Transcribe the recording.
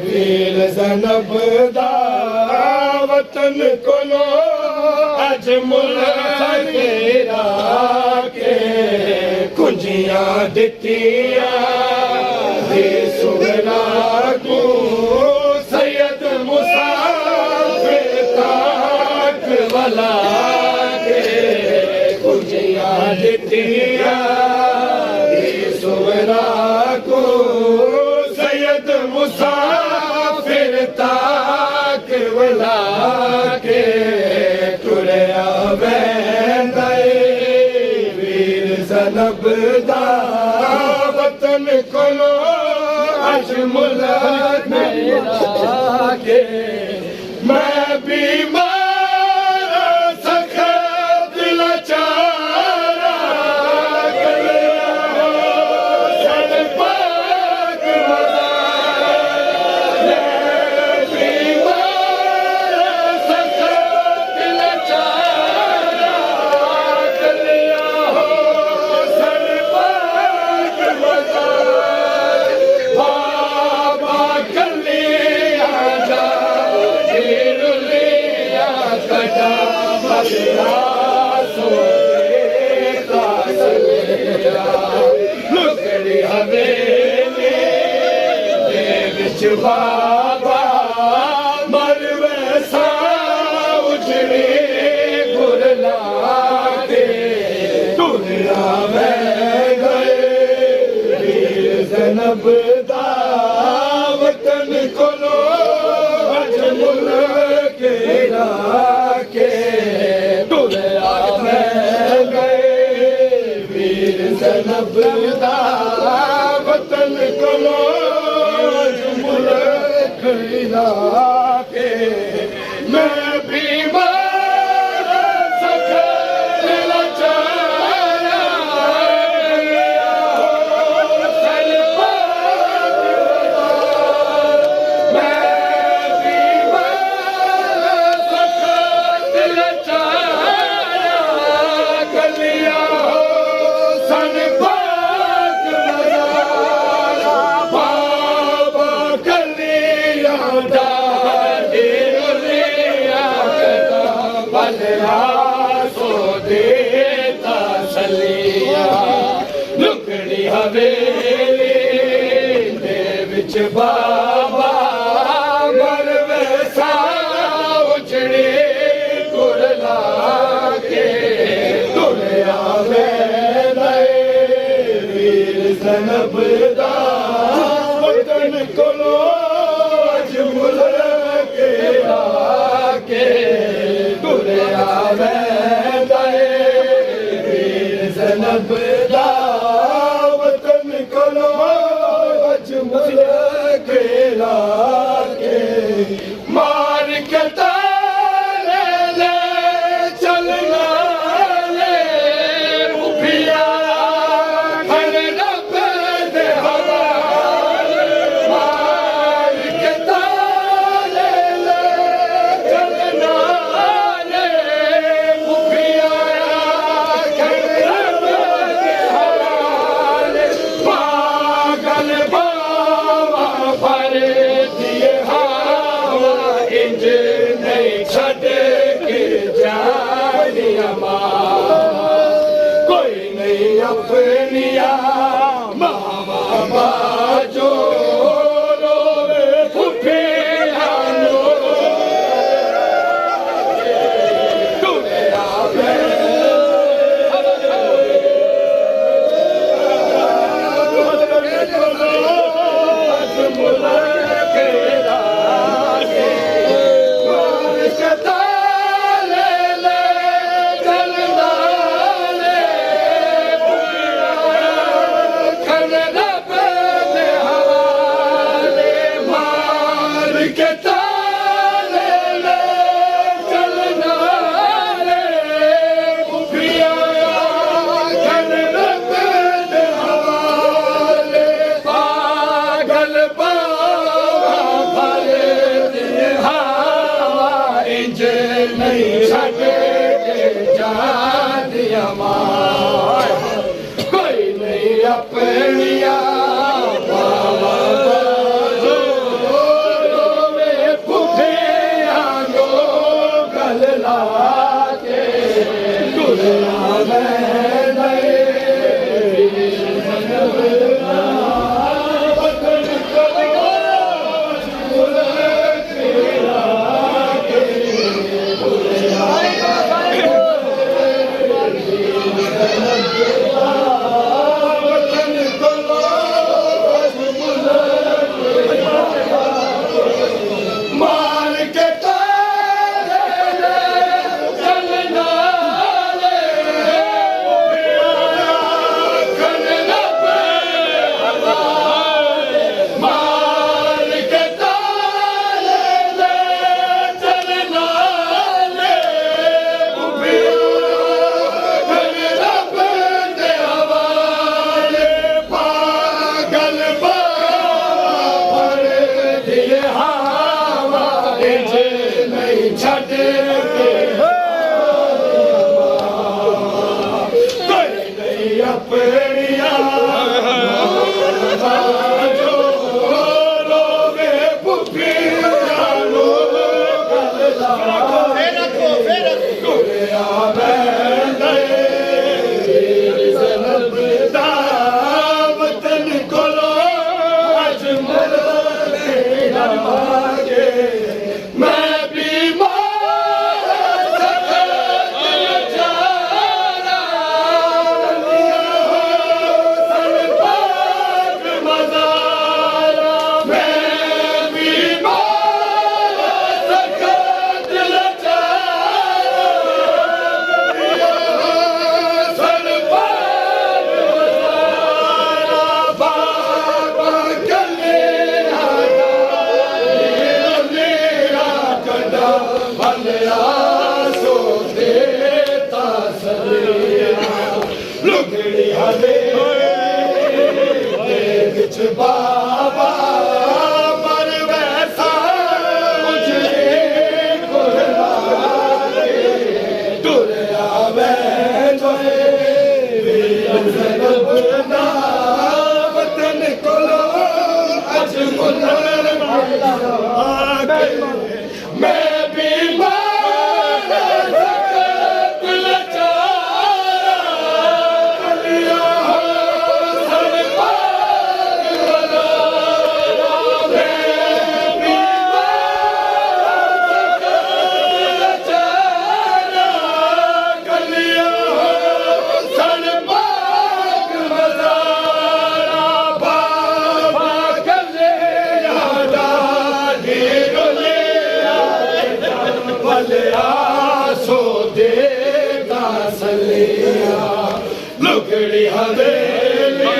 वीर ज़नब दा वतन कोलो अज मुल्क के कुंजियां दितियां सुगना को सैयद मुसाफिर ताक वाला के कुंजियां दितियां सुगना को सैयद मुसाफिर ताक वाला के तुरया वेंदे वीर ज़नब दा वतन कोलो अज मुल्क के मैं बीमार सख्त लाचारा बाबा मर वैसा उजड़े गुरला दे दुनिया में गए वीर ज़नब दा वतन कोलो अज मुल्क के दुनिया में गए वीर ज़नब दा वतन कोलो के मैं बीमार सख्त लाचारा मैं बीमार सख्त लाचारा गलिया सन पाक बाबा गलिया सो देता सलिया लुकड़ी हवेली दे विच बाबा मर वैसा उजड़े गुरला के तुरया वेंदे वीर ज़नब दा वतन कोलो अज मुल्क के तुरया वेंदे वीर ज़नब दा वतन कोलो अज मुल्क के मार के तारे ले चलना ले मुफिया खन रब दे हवाले मार के तारे ले चलना कोई नहीं अपनिया मामा बाजो रोवे फुफिया नो दुनिया में Canada, सलबा पर दिल हवा इंज नहीं छड़ के कोई नहीं अपनिया जो रोवे पुफिया नो गलला गुरिया मैं वतन कोलो अज मरना मांगे मैं बीमार सखत जारा सलबाग मज़ारा मैं बीमार सखत बाबा पर वैसा मुझे दुनिया में वतन को अज मैं बीमार लुगड़ी हवेली